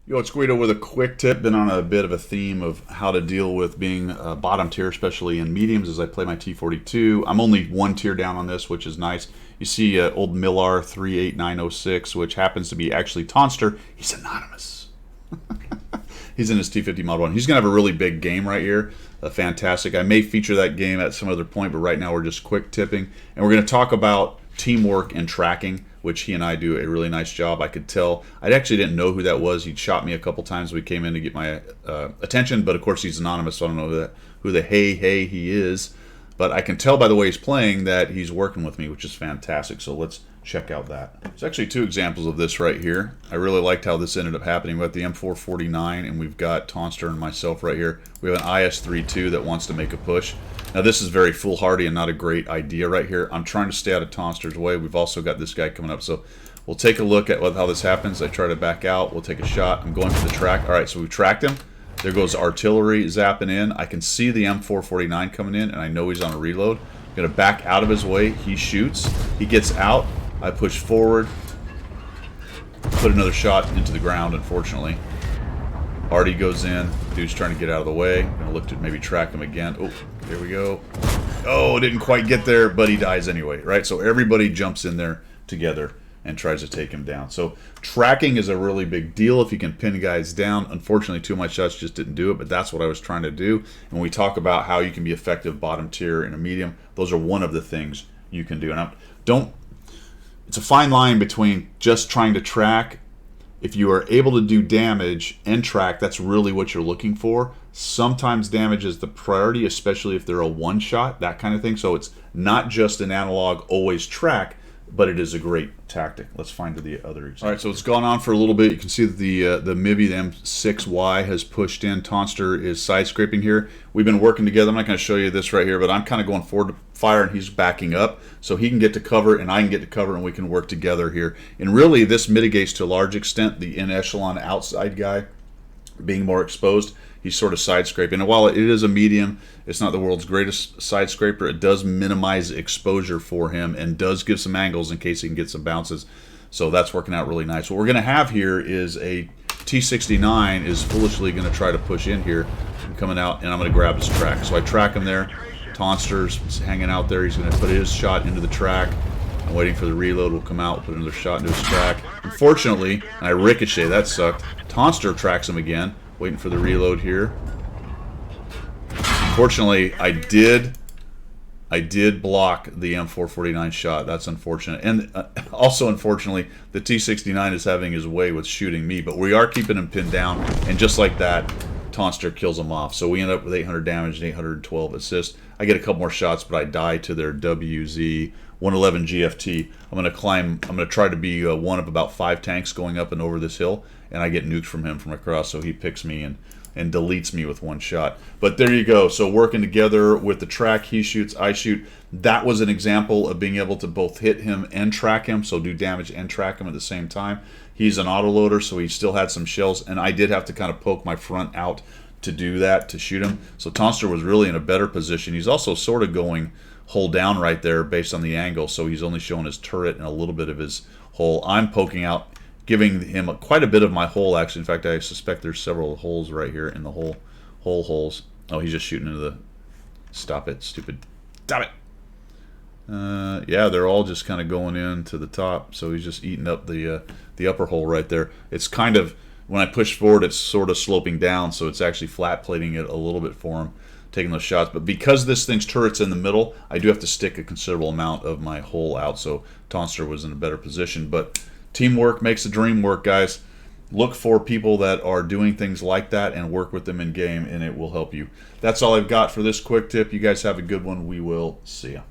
Yo, it's Guido with a quick tip. Been on a bit of a theme of how to deal with being bottom tier, especially in mediums as I play my T42. I'm only one tier down on this, which is nice. You see old Millar 38906, which happens to be actually Tonster. He's anonymous. He's in his T50 Mod 1. He's going to have a really big game right here. Fantastic. I may feature that game at some other point, but right now we're just quick tipping. And we're going to talk about teamwork and tracking, which he and I do a really nice job. I could tell. I actually didn't know who that was. He'd shot me a couple times when we came in to get my attention, but of course he's anonymous, so I don't know who the hey he is. But I can tell by the way he's playing that he's working with me, which is fantastic. So let's check out that. There's actually two examples of this right here. I really liked how this ended up happening. We've got the M449, and we've got Tonster and myself right here. We have an IS-32 that wants to make a push. Now this is very foolhardy and not a great idea right here. I'm trying to stay out of Tonster's way. We've also got this guy coming up. So we'll take a look at how this happens. I try to back out. We'll take a shot. I'm going for the track. All right, so we tracked him. There goes artillery zapping in. I can see the M449 coming in, and I know he's on a reload. I'm going to back out of his way. He shoots. He gets out. I push forward. Put another shot into the ground, unfortunately. Artie goes in. Dude's trying to get out of the way. I'm going to look to maybe track him again. Oh, there we go. Oh, didn't quite get there, but he dies anyway, right? So everybody jumps in there together and tries to take him down. So tracking is a really big deal if you can pin guys down. Unfortunately, two of my shots just didn't do it, but that's what I was trying to do. And when we talk about how you can be effective bottom tier in a medium, those are one of the things you can do. And it's a fine line between just trying to track. If you are able to do damage and track, that's really what you're looking for. Sometimes damage is the priority, especially if they're a one-shot, that kind of thing. So it's not just an analog always track, but it is a great tactic. Let's find the other example. All right, so it's gone on for a little bit. You can see that the MIBI, the M6Y, has pushed in. Tonster is side scraping here. We've been working together. I'm not going to show you this right here, but I'm kind of going forward to fire, and he's backing up. So he can get to cover, and I can get to cover, and we can work together here. And really, this mitigates to a large extent the in-echelon outside guy being more exposed. He's sort of side scraping. And while it is a medium, it's not the world's greatest side scraper. It does minimize exposure for him and does give some angles in case he can get some bounces. So that's working out really nice. What we're going to have here is a T69 is foolishly going to try to push in here. I'm coming out, and I'm going to grab his track. So I track him there. Tonster's hanging out there. He's going to put his shot into the track. I'm waiting for the reload. We'll come out, put another shot into his track. Unfortunately, I ricochet. That sucked. Tonster tracks him again. Waiting for the reload here. Unfortunately, I did block the M449 shot. That's unfortunate. And also, unfortunately, the T69 is having his way with shooting me. But we are keeping him pinned down. And just like that, Tonster kills him off. So we end up with 800 damage and 812 assists. I get a couple more shots, but I die to their WZ 111 GFT. I'm going to try to be one of about 5 tanks going up and over this hill, and I get nuked from him from across, so he picks me and deletes me with one shot. But there you go. So working together with the track, he shoots, I shoot. That was an example of being able to both hit him and track him, so do damage and track him at the same time. He's an autoloader, so he still had some shells, and I did have to kind of poke my front out to do that, to shoot him. So Tonster was really in a better position. He's also sort of going hull down right there based on the angle, so he's only showing his turret and a little bit of his hull. I'm poking out, giving him quite a bit of my hull, actually. In fact, I suspect there's several holes right here in the hull holes. Oh, he's just shooting into the... Stop it, stupid. Stop it! Yeah, they're all just kind of going in to the top, so he's just eating up the upper hole right there. It's kind of... When I push forward, it's sort of sloping down, so it's actually flat plating it a little bit for him, taking those shots. But because this thing's turret's in the middle, I do have to stick a considerable amount of my hull out, so Tonster was in a better position. But teamwork makes the dream work, guys. Look for people that are doing things like that and work with them in game, and it will help you. That's all I've got for this quick tip. You guys have a good one. We will see ya.